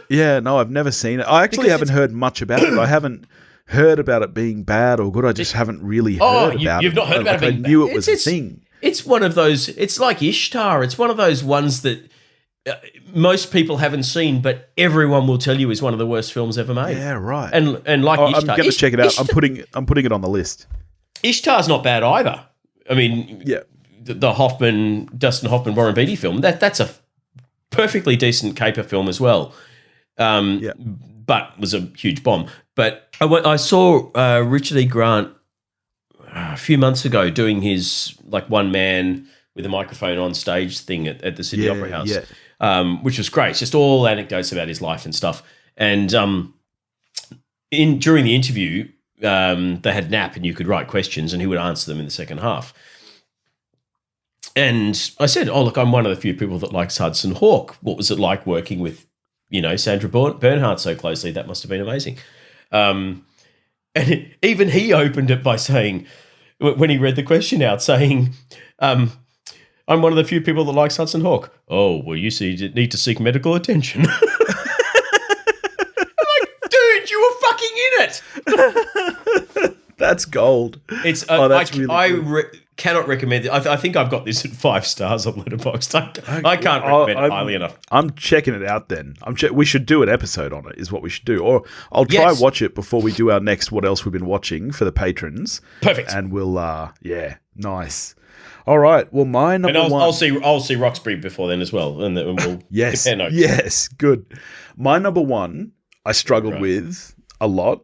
Yeah, no, I've never seen it. I actually haven't heard much about it. I haven't heard about it being bad or good. I just haven't really heard about it. You've not heard about it being bad? I knew it was a thing. It's one of those, it's like Ishtar. It's one of those ones that most people haven't seen, but everyone will tell you is one of the worst films ever made. Yeah, right. And like Ishtar. I'm going to check it out. I'm putting it on the list. Ishtar's not bad either. I mean, the Dustin Hoffman, Warren Beatty film, that's a perfectly decent caper film as well. But was a huge bomb. But I saw Richard E. Grant a few months ago doing his like one man with a microphone on stage thing at the Sydney Opera House, which was great. It's just all anecdotes about his life and stuff. And during the interview, they had Nap and you could write questions and he would answer them in the second half. And I said, "Oh, look, I'm one of the few people that likes Hudson Hawk. What was it like working with, Sandra Bernhard so closely? That must have been amazing." And even he opened it by saying, when he read the question out, saying, "I'm one of the few people that likes Hudson Hawk." "Oh, well, you need to seek medical attention." I'm like, dude, you were fucking in it. That's gold. It's that's really cool. Cannot recommend it. I think I've got this at 5 stars on Letterboxd. I can't recommend it highly enough. I'm checking it out then. We should do an episode on it is what we should do. Or I'll try watch it before we do our next What Else We've Been Watching for the patrons. Perfect. And we'll, nice. All right. Well, my number one. I'll see Roxbury before then as well. And then we'll compare notes. Yes. Good. My number one, I struggled with a lot.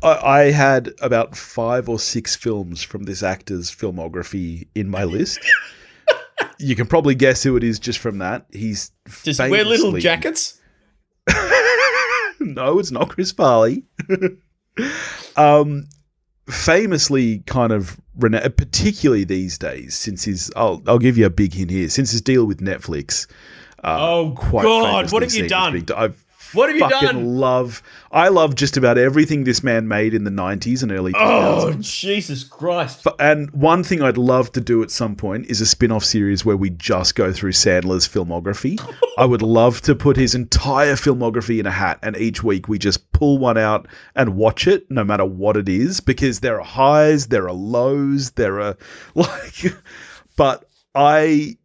I had about 5 or 6 films from this actor's filmography in my list. You can probably guess who it is just from that. Does he wear little jackets? No, it's not Chris Farley. Famously kind of renowned, particularly these days, since I'll give you a big hint here, since his deal with Netflix. What have you done? What have you done? I love just about everything this man made in the 90s and early 2000s. Oh, Jesus Christ. And one thing I'd love to do at some point is a spin-off series where we just go through Sandler's filmography. I would love to put his entire filmography in a hat and each week we just pull one out and watch it no matter what it is, because there are highs, there are lows, there are but I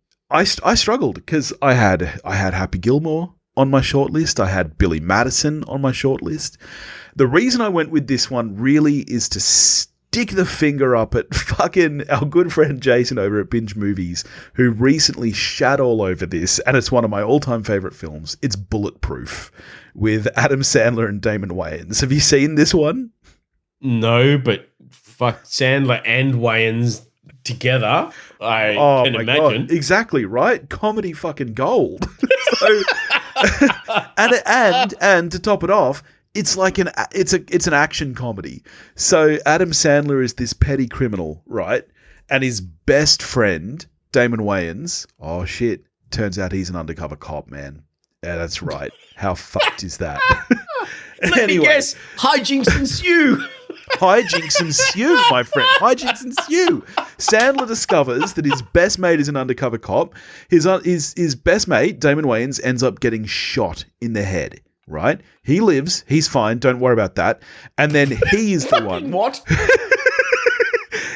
struggled because I had Happy Gilmore on my shortlist. I had Billy Madison on my shortlist. The reason I went with this one really is to stick the finger up at fucking our good friend Jason over at Binge Movies, who recently shat all over this, and it's one of my all-time favorite films. It's Bulletproof with Adam Sandler and Damon Wayans. Have you seen this one? No, but fuck, Sandler and Wayans together, I can imagine. God. Exactly, right? Comedy fucking gold. So, and to top it off, it's like it's an action comedy. So Adam Sandler is this petty criminal, right? And his best friend, Damon Wayans, oh shit, turns out he's an undercover cop, man. Yeah, that's right. How fucked is that? Let me guess, hijinks ensue. Hijinks ensue, my friend. Hijinks ensue. Sandler discovers that his best mate is an undercover cop. His best mate, Damon Wayans, ends up getting shot in the head, right? He lives. He's fine. Don't worry about that. And then he is the one. What?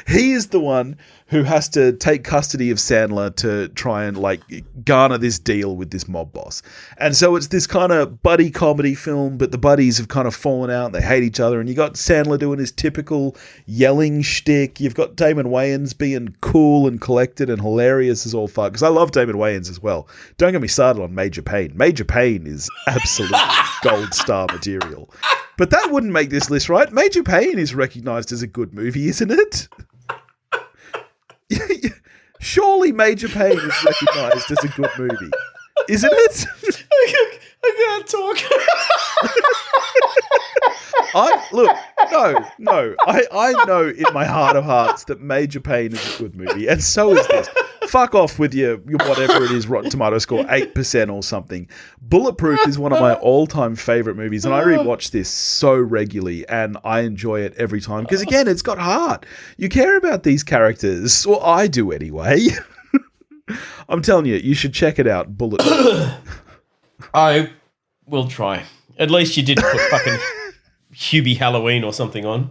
He is the one who has to take custody of Sandler to try and like garner this deal with this mob boss. And so it's this kind of buddy comedy film, but the buddies have kind of fallen out. They hate each other. And you got Sandler doing his typical yelling shtick. You've got Damon Wayans being cool and collected and hilarious as all fuck. Because I love Damon Wayans as well. Don't get me started on Major Payne. Major Payne is absolutely gold star material. But that wouldn't make this list, right? Major Payne is recognized as a good movie, isn't it? Surely Major Payne is recognised as a good movie, isn't it? I can't talk. I know in my heart of hearts that Major Payne is a good movie, and so is this. Fuck off with your whatever it is, Rotten Tomato score, 8% or something. Bulletproof is one of my all-time favourite movies, and I rewatch this so regularly, and I enjoy it every time, because again, it's got heart. You care about these characters, or I do anyway. I'm telling you, you should check it out, Bulletproof. I will try. At least you didn't put fucking Hubie Halloween or something on.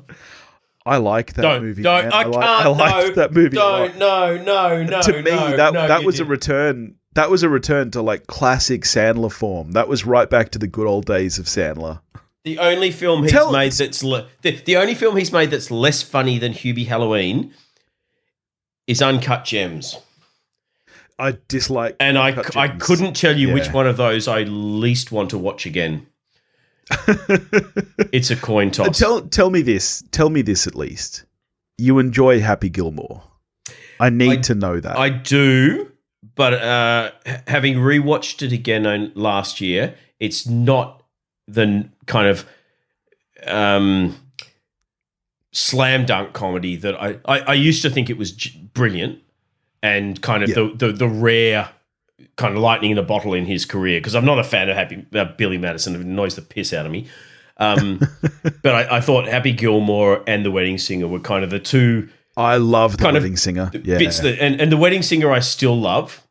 I like that movie. Don't. Man. I like that movie. Don't. No. To me, that was a return. That was a return to like classic Sandler form. That was right back to the good old days of Sandler. The only film he's made that's the only film he's made that's less funny than Hubie Halloween is Uncut Gems. I dislike, and I couldn't tell you which one of those I least want to watch again. It's a coin toss. Tell me this at least. You enjoy Happy Gilmore. I need to know that. I do, but having rewatched it again last year, it's not the kind of slam dunk comedy that I used to think it was brilliant and kind of the rare kind of lightning in a bottle in his career, because I'm not a fan of Billy Madison. It annoys the piss out of me. But I thought Happy Gilmore and The Wedding Singer were kind of the two. I love The Wedding Singer. Yeah. Bits and The Wedding Singer I still love.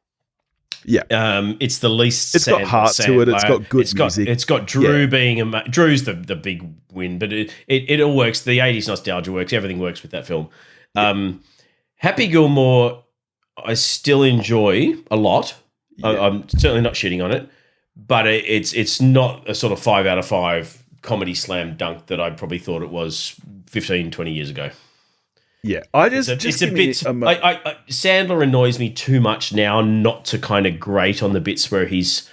Yeah. It's the least. It's got heart to it. It's got good music. It's got Drew being Drew's the big win, but it all works. The 80s nostalgia works. Everything works with that film. Yeah. Happy Gilmore I still enjoy a lot. Yeah. I'm certainly not shitting on it, but it's not a sort of 5 out of 5 comedy slam dunk that I probably thought it was 15, 20 years ago. Yeah, Sandler annoys me too much now not to kind of grate on the bits where he's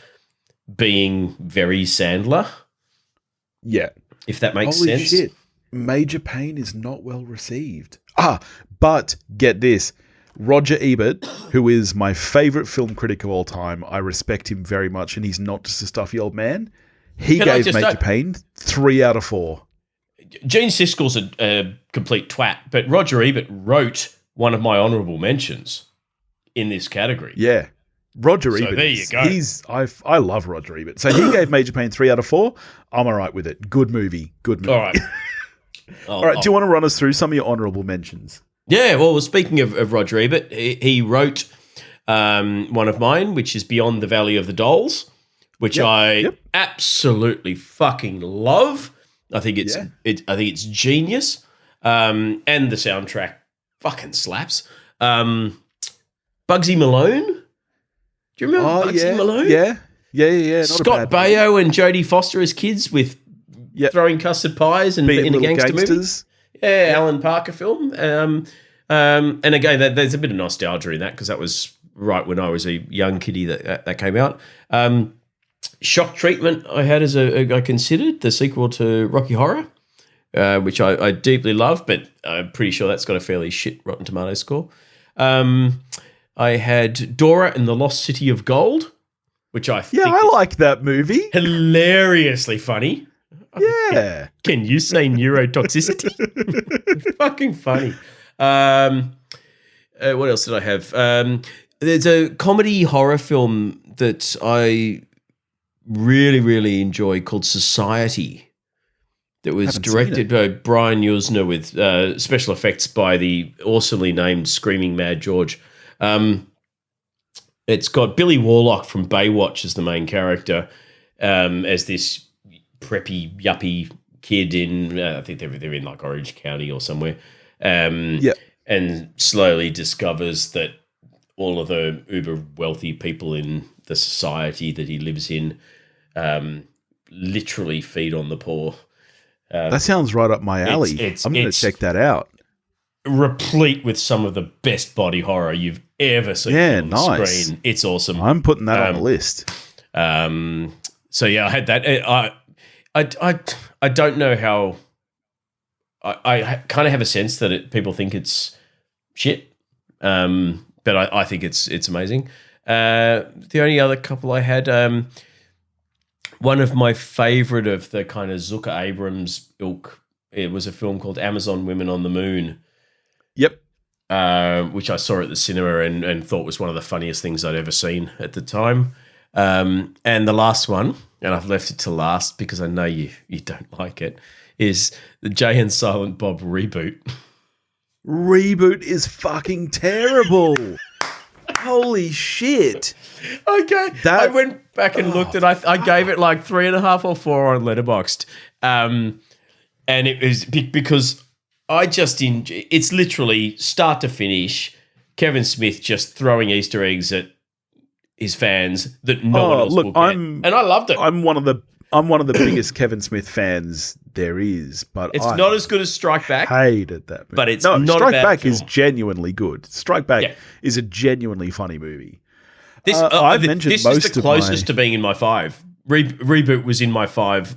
being very Sandler. Yeah. If that makes Holy sense. Shit. Major Payne is not well received. But get this. Roger Ebert, who is my favourite film critic of all time, I respect him very much, and he's not just a stuffy old man. He gave Major Payne 3 out of 4. Gene Siskel's a complete twat, but Roger Ebert wrote one of my honourable mentions in this category. Yeah. Roger Ebert. There you go. I love Roger Ebert. So he gave Major Payne 3 out of 4. I'm all right with it. Good movie. Good movie. All right. All right. Do you want to run us through some of your honourable mentions? Yeah, well, speaking of Roger Ebert, he wrote one of mine, which is Beyond the Valley of the Dolls, which I absolutely fucking love. I think it's genius, and the soundtrack fucking slaps. Bugsy Malone, do you remember Bugsy Malone? Yeah. Scott Baio and Jodie Foster as kids with throwing custard pies and in a gangster movie. Yeah, Alan Parker film. And again, there's a bit of nostalgia in that because that was right when I was a young kiddie that came out. Shock Treatment I had I considered the sequel to Rocky Horror, which I deeply love, but I'm pretty sure that's got a fairly shit Rotten Tomatoes score. I had Dora and the Lost City of Gold, which I think I like that movie. Hilariously funny. Yeah. Can you say neurotoxicity? Fucking funny. What else did I have? There's a comedy horror film that I really, really enjoy called Society that was directed by Brian Yuzna with special effects by the awesomely named Screaming Mad George. It's got Billy Warlock from Baywatch as the main character, as this preppy, yuppie kid in, I think they're in like Orange County or somewhere, and slowly discovers that all of the uber wealthy people in the society that he lives in literally feed on the poor. That sounds right up my alley. I'm going to check that out. Replete with some of the best body horror you've ever seen on the screen. It's awesome. I'm putting that on the list. So yeah, I had that. I don't know how. I kind of have a sense that people think it's shit, but I think it's amazing. The only other couple I had, one of my favorite of the kind of Zucker Abrams ilk, it was a film called Amazon Women on the Moon. Yep. Which I saw at the cinema and thought was one of the funniest things I'd ever seen at the time. And the last one, and I've left it to last because I know you don't like it, is the Jay and Silent Bob reboot. Reboot is fucking terrible. Holy shit. Okay. I went back and looked and I gave it like 3.5 or 4 on Letterboxd. And it was because I just it's literally start to finish Kevin Smith just throwing Easter eggs at his fans that no one else will get. And I loved it. I'm one of the biggest Kevin Smith fans there is, but it's not as good as Strike Back. Hated that movie. But it's not Strike a bad Back film. is genuinely good. Strike Back is a genuinely funny movie. I've mentioned this is the closest to being in my 5. Reboot was in my 5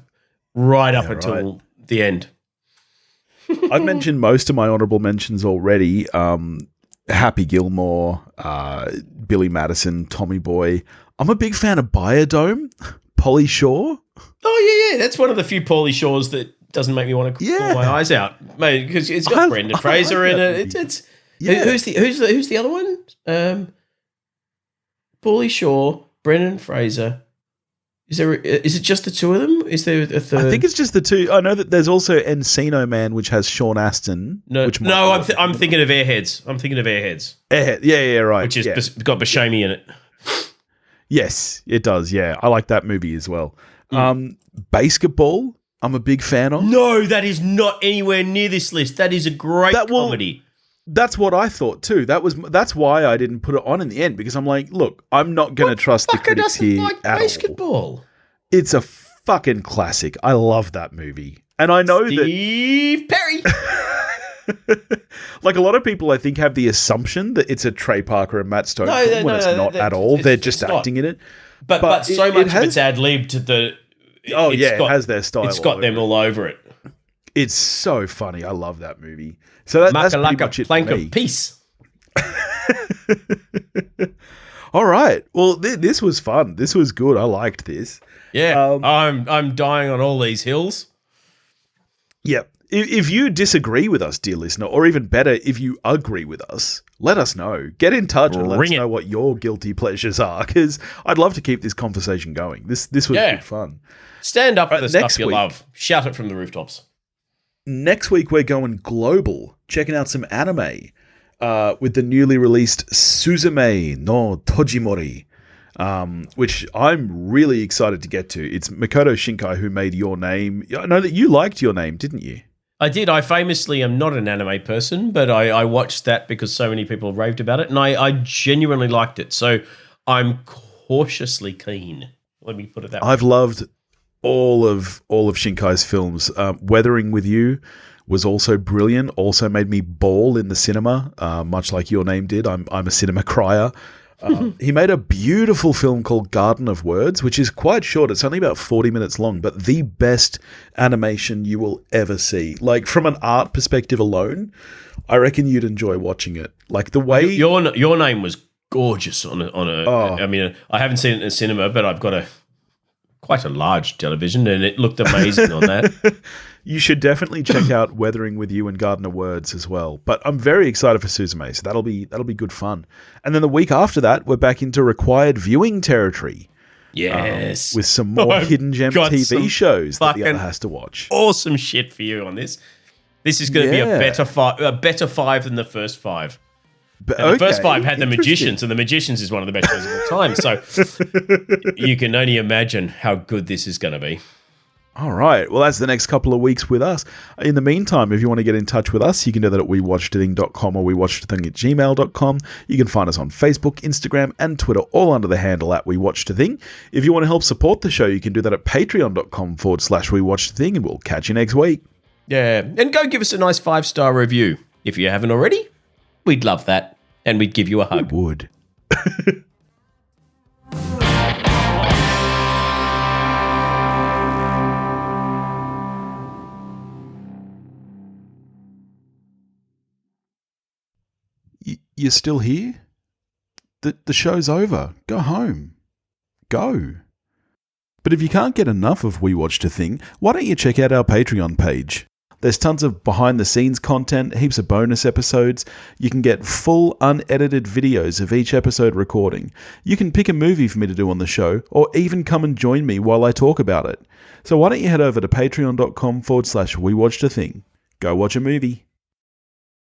right up until the end. I've mentioned most of my honorable mentions already. Happy Gilmore, Billy Madison, Tommy Boy. I'm a big fan of Biodome, Polly Shore. Oh, yeah. That's one of the few Pauly Shores that doesn't make me want to pull my eyes out. Mate, because it's got Brendan Fraser in it. Who's the other one? Pauly Shore, Brendan Fraser. Is it just the two of them? Is there a third? I think it's just the two. I know that there's also Encino Man, which has Sean Astin. I'm thinking of Airheads. Airhead. Yeah, right. Which is got Buscemi in it. Yes, it does. Yeah, I like that movie as well. Basketball, I'm a big fan of. No, that is not anywhere near this list. That is a great comedy. That's what I thought too. That's why I didn't put it on in the end, because I'm like, look, I'm not going to trust the critics here like at basketball. All. It's a fucking classic. I love that movie, and I know Steve Perry. Like a lot of people, I think, have the assumption that it's a Trey Parker and Matt Stone film when it's not at all. They're just acting in it. But so much of it's ad-libbed to the... it has their style. It's got them all over it. It's so funny. I love that movie. So that's pretty much it plank for me. of peace. All right. Well, this was fun. This was good. I liked this. Yeah. I'm dying on all these hills. Yeah. If you disagree with us, dear listener, or even better, if you agree with us, let us know. Get in touch and let us know what your guilty pleasures are, because I'd love to keep this conversation going. This was good fun. Stand up for the stuff you love. Shout it from the rooftops. Next week, we're going global, checking out some anime with the newly released Suzume no Tojimori, which I'm really excited to get to. It's Makoto Shinkai who made Your Name. I know that you liked Your Name, didn't you? I did. I famously am not an anime person, but I watched that because so many people raved about it, and I genuinely liked it. So I'm cautiously keen. Let me put it that way. I've loved all of Shinkai's films. Weathering with You was also brilliant. Also made me bawl in the cinema, much like Your Name did. I'm a cinema crier. He made a beautiful film called Garden of Words, which is quite short. It's only about 40 minutes long, but the best animation you will ever see. Like, from an art perspective alone, I reckon you'd enjoy watching it. Like, the way... Your Name was gorgeous on a I mean, I haven't seen it in a cinema, but I've got quite a large television, and it looked amazing on that. You should definitely check out Weathering with You and Garden of Words as well. But I'm very excited for Suzume, so that'll be good fun. And then the week after that, we're back into required viewing territory. Yes. With some more hidden gem got TV some shows that the other fucking has to watch. Awesome shit for you on this. This is going to be a better five than the first five. But, and the first five had the Magicians, and the Magicians is one of the best shows of all time. So you can only imagine how good this is going to be. All right. Well, that's the next couple of weeks with us. In the meantime, if you want to get in touch with us, you can do that at wewatchedathing.com or wewatchedathing@gmail.com. You can find us on Facebook, Instagram, and Twitter, all under the handle at wewatchedathing. If you want to help support the show, you can do that at patreon.com/wewatchedathing, and we'll catch you next week. Yeah. And go give us a nice 5-star review. If you haven't already, we'd love that. And we'd give you a hug. We would. You're still here? The show's over. Go home. Go. But if you can't get enough of We Watched a Thing, why don't you check out our Patreon page? There's tons of behind-the-scenes content, heaps of bonus episodes. You can get full, unedited videos of each episode recording. You can pick a movie for me to do on the show, or even come and join me while I talk about it. So why don't you head over to patreon.com/wewatchedathing. Go watch a movie.